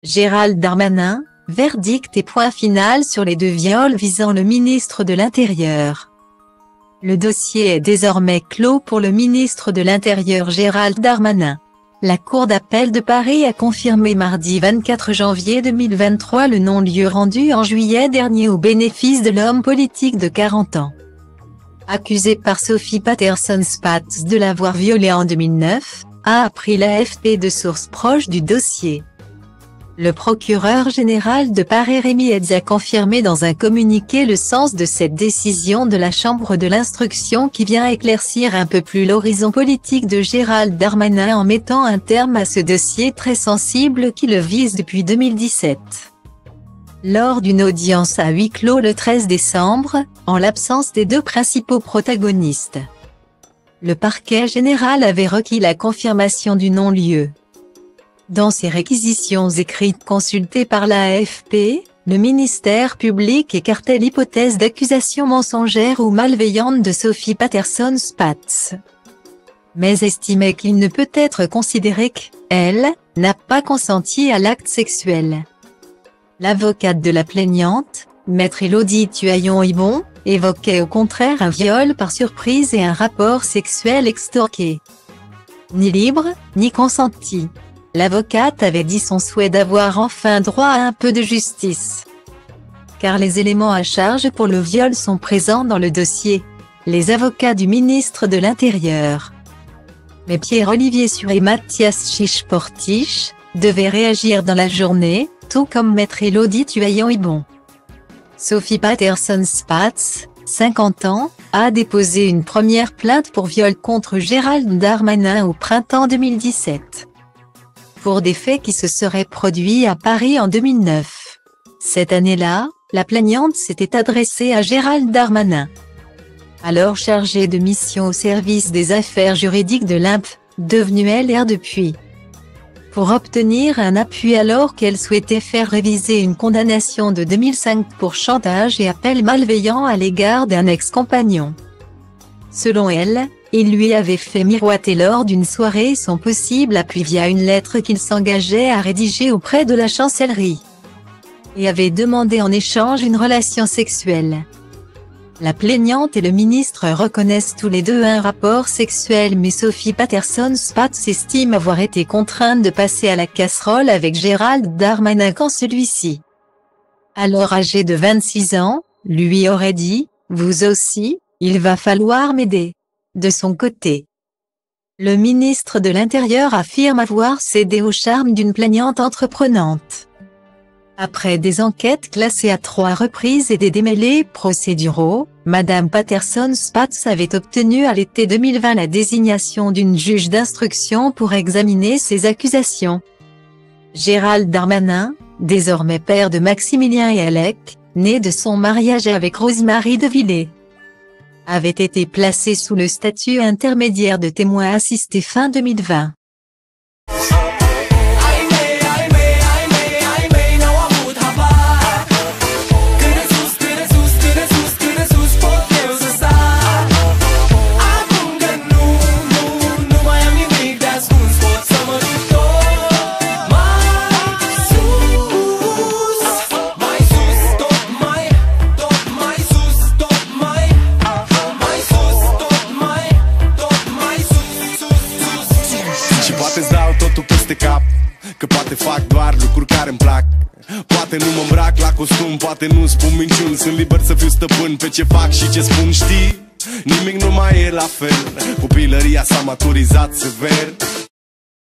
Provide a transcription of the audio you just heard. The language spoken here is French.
Gérald Darmanin, verdict et point final sur les 2 viols visant le ministre de l'Intérieur. Le dossier est désormais clos pour le ministre de l'Intérieur Gérald Darmanin. La Cour d'appel de Paris a confirmé mardi 24 janvier 2023 le non-lieu rendu en juillet dernier au bénéfice de l'homme politique de 40 ans. Accusé par Sophie Patterson-Spatz de l'avoir violée en 2009, a appris l'AFP de sources proches du dossier. Le procureur général de Paris Rémy Hedz a confirmé dans un communiqué le sens de cette décision de la Chambre de l'instruction qui vient éclaircir un peu plus l'horizon politique de Gérald Darmanin en mettant un terme à ce dossier très sensible qui le vise depuis 2017. Lors d'une audience à huis clos le 13 décembre, en l'absence des 2 principaux protagonistes, le parquet général avait requis la confirmation du non-lieu. Dans ses réquisitions écrites consultées par l'AFP, le ministère public écartait l'hypothèse d'accusation mensongère ou malveillante de Sophie Patterson-Spatz, mais estimait qu'il ne peut être considéré qu'elle n'a pas consenti à l'acte sexuel. L'avocate de la plaignante, maître Élodie Tuaillon-Ibon, évoquait au contraire un viol par surprise et un rapport sexuel extorqué. Ni libre, ni consenti. L'avocate avait dit son souhait d'avoir enfin droit à un peu de justice. Car les éléments à charge pour le viol sont présents dans le dossier. Les avocats du ministre de l'Intérieur, mais Pierre-Olivier Sur et Mathias Chiche-Portiche, devaient réagir dans la journée, tout comme maître Élodie Tuaillon-Ibon. Sophie Patterson-Spatz, 50 ans, a déposé une première plainte pour viol contre Gérald Darmanin au printemps 2017. Pour des faits qui se seraient produits à Paris en 2009. Cette année-là, la plaignante s'était adressée à Gérald Darmanin, alors chargé de mission au service des affaires juridiques de l'INP, devenu LR depuis, pour obtenir un appui alors qu'elle souhaitait faire réviser une condamnation de 2005 pour chantage et appel malveillant à l'égard d'un ex-compagnon. Selon elle, il lui avait fait miroiter lors d'une soirée son possible appui via une lettre qu'il s'engageait à rédiger auprès de la chancellerie, et avait demandé en échange une relation sexuelle. La plaignante et le ministre reconnaissent tous les 2 un rapport sexuel, mais Sophie Patterson-Spatz estime avoir été contrainte de passer à la casserole avec Gérald Darmanin quand celui-ci, alors âgé de 26 ans, lui aurait dit « Vous aussi, il va falloir m'aider ». De son côté, le ministre de l'Intérieur affirme avoir cédé au charme d'une plaignante entreprenante. Après des enquêtes classées à 3 reprises et des démêlés procéduraux, Madame Patterson-Spatz avait obtenu à l'été 2020 la désignation d'une juge d'instruction pour examiner ses accusations. Gérald Darmanin, désormais père de Maximilien et Alec, né de son mariage avec Rosemarie de Villers, avait été placé sous le statut intermédiaire de témoin assisté fin 2020. Poate-ți dau totul peste cap, că poate fac doar lucruri care îmi plac. Poate nu mă îmbrac la costum, poate nu spun minciuni. Sunt liber să fiu stăpân pe ce fac și ce spun, știi? Nimic nu mai e la fel, copilăria s-a maturizat sever.